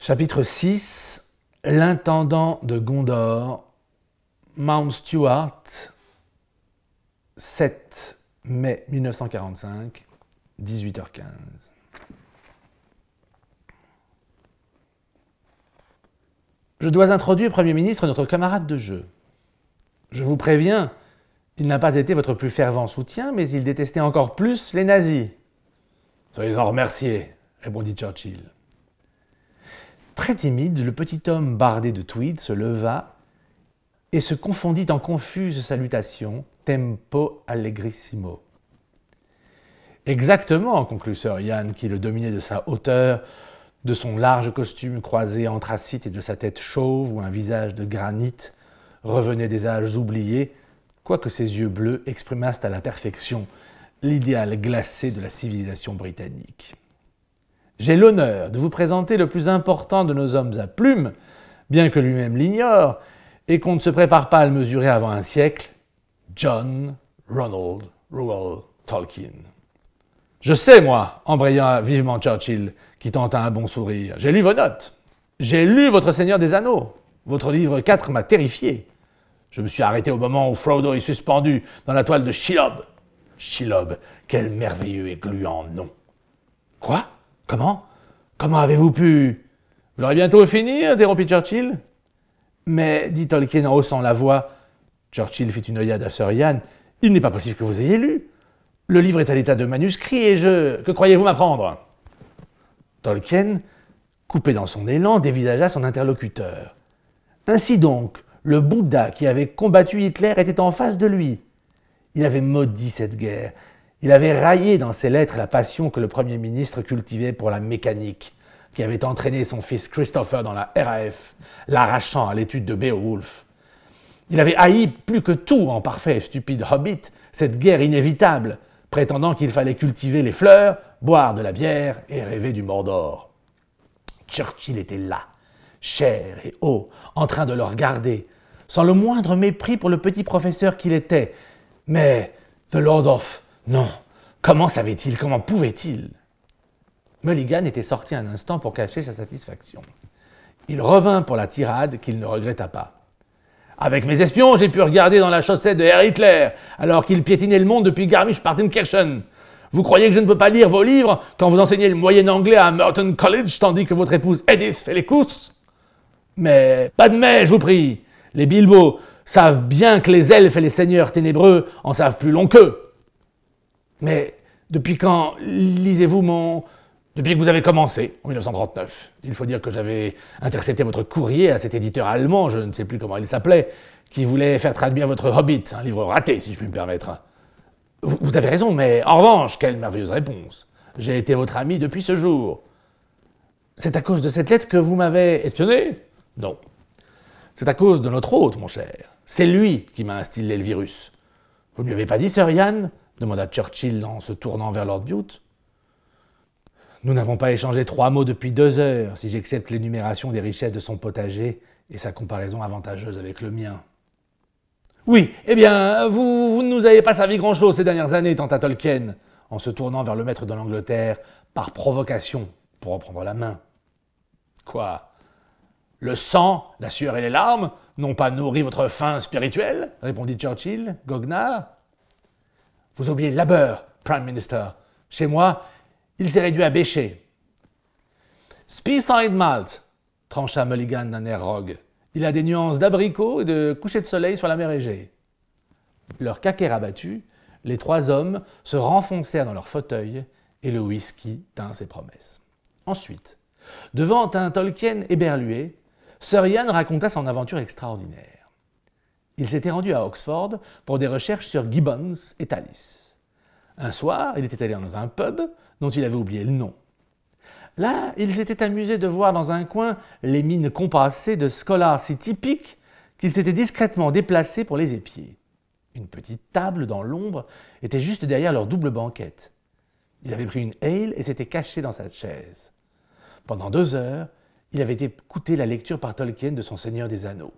Chapitre 6. L'intendant de Gondor, Mount Stuart, 7 mai 1945, 18h15. Je dois introduire, Premier ministre, notre camarade de jeu. Je vous préviens, il n'a pas été votre plus fervent soutien, mais il détestait encore plus les nazis. Soyez-en remerciés, répondit Churchill. Très timide, le petit homme bardé de tweed se leva et se confondit en confuses salutations, tempo allegrissimo. Exactement, conclut Sir Ian, qui le dominait de sa hauteur, de son large costume croisé anthracite et de sa tête chauve où un visage de granit revenait des âges oubliés, quoique ses yeux bleus exprimassent à la perfection l'idéal glacé de la civilisation britannique. J'ai l'honneur de vous présenter le plus important de nos hommes à plumes, bien que lui-même l'ignore, et qu'on ne se prépare pas à le mesurer avant un siècle, John Ronald Reuel Tolkien. Je sais, moi, embraya vivement Churchill, qui tenta un bon sourire. J'ai lu vos notes. J'ai lu votre Seigneur des Anneaux. Votre livre 4 m'a terrifié. Je me suis arrêté au moment où Frodo est suspendu dans la toile de Shelob. Shelob, quel merveilleux et gluant nom. Quoi? Comment? Comment avez-vous pu... Vous l'aurez bientôt fini, interrompit Churchill. Mais, dit Tolkien en haussant la voix, Churchill fit une œillade à Sir Ian, il n'est pas possible que vous ayez lu. Le livre est à l'état de manuscrit et je... Que croyez-vous m'apprendre? Tolkien, coupé dans son élan, dévisagea son interlocuteur. Ainsi donc, le Bouddha qui avait combattu Hitler était en face de lui. Il avait maudit cette guerre. Il avait raillé dans ses lettres la passion que le Premier ministre cultivait pour la mécanique, qui avait entraîné son fils Christopher dans la RAF, l'arrachant à l'étude de Beowulf. Il avait haï plus que tout en parfait et stupide hobbit cette guerre inévitable, prétendant qu'il fallait cultiver les fleurs, boire de la bière et rêver du Mordor. Churchill était là, cher et haut, en train de le regarder, sans le moindre mépris pour le petit professeur qu'il était. Mais The Lord of... Non, comment savait-il? Comment pouvait-il? Mulligan était sorti un instant pour cacher sa satisfaction. Il revint pour la tirade qu'il ne regretta pas. Avec mes espions, j'ai pu regarder dans la chaussette de Herr Hitler, alors qu'il piétinait le monde depuis Garmisch-Partenkirchen. Vous croyez que je ne peux pas lire vos livres quand vous enseignez le moyen anglais à Merton College, tandis que votre épouse Edith fait les courses? Mais pas de mais, je vous prie. Les Bilbo savent bien que les elfes et les seigneurs ténébreux en savent plus long qu'eux. Mais depuis quand lisez-vous mon... Depuis que vous avez commencé, en 1939. Il faut dire que j'avais intercepté votre courrier à cet éditeur allemand, je ne sais plus comment il s'appelait, qui voulait faire traduire votre Hobbit, un livre raté, si je puis me permettre. Vous avez raison, mais en revanche, quelle merveilleuse réponse. J'ai été votre ami depuis ce jour. C'est à cause de cette lettre que vous m'avez espionné? Non. C'est à cause de notre hôte, mon cher. C'est lui qui m'a instillé le virus. Vous ne lui avez pas dit, Sir Ian? Demanda Churchill en se tournant vers Lord Bute. Nous n'avons pas échangé 3 mots depuis 2 heures, si j'accepte l'énumération des richesses de son potager et sa comparaison avantageuse avec le mien. Oui, eh bien, vous ne nous avez pas servi grand-chose ces dernières années, tenta Tolkien, en se tournant vers le maître de l'Angleterre, par provocation, pour reprendre la main. Quoi? Le sang, la sueur et les larmes n'ont pas nourri votre faim spirituelle? Répondit Churchill, goguenard. Vous oubliez le labeur, Prime Minister. Chez moi, il s'est réduit à bêcher. Speyside Malt, trancha Mulligan d'un air rogue. Il a des nuances d'abricot et de coucher de soleil sur la mer Égée. Leur caquet rabattu, les 3 hommes se renfoncèrent dans leur fauteuil et le whisky tint ses promesses. Ensuite, devant un Tolkien éberlué, Sir Ian raconta son aventure extraordinaire. Il s'était rendu à Oxford pour des recherches sur Gibbons et Tallis. Un soir, il était allé dans un pub dont il avait oublié le nom. Là, il s'était amusé de voir dans un coin les mines compassées de scholars si typiques qu'il s'était discrètement déplacé pour les épier. Une petite table dans l'ombre était juste derrière leur double banquette. Il avait pris une ale et s'était caché dans sa chaise. Pendant 2 heures, il avait écouté la lecture par Tolkien de son Seigneur des Anneaux.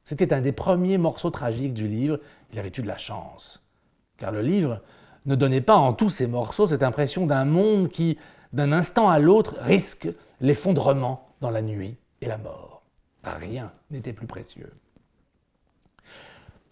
C'était un des premiers morceaux tragiques du livre, il avait eu de la chance. Car le livre ne donnait pas en tous ces morceaux cette impression d'un monde qui, d'un instant à l'autre, risque l'effondrement dans la nuit et la mort. Rien n'était plus précieux.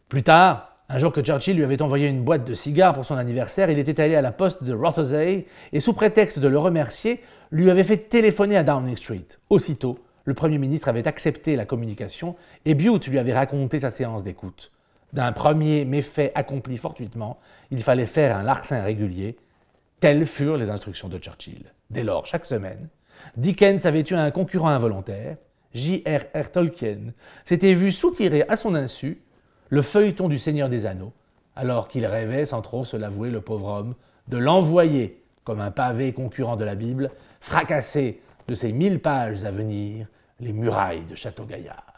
Plus tard, un jour que Churchill lui avait envoyé une boîte de cigares pour son anniversaire, il était allé à la poste de Rothesay et, sous prétexte de le remercier, lui avait fait téléphoner à Downing Street. Aussitôt, le Premier ministre avait accepté la communication et Bute lui avait raconté sa séance d'écoute. D'un premier méfait accompli fortuitement, il fallait faire un larcin régulier. Telles furent les instructions de Churchill. Dès lors, chaque semaine, Dickens avait eu un concurrent involontaire. J.R.R. Tolkien s'était vu soutirer à son insu le feuilleton du Seigneur des Anneaux, alors qu'il rêvait, sans trop se l'avouer, le pauvre homme, de l'envoyer, comme un pavé concurrent de la Bible, fracasser de ses 1000 pages à venir les murailles de Château-Gaillard.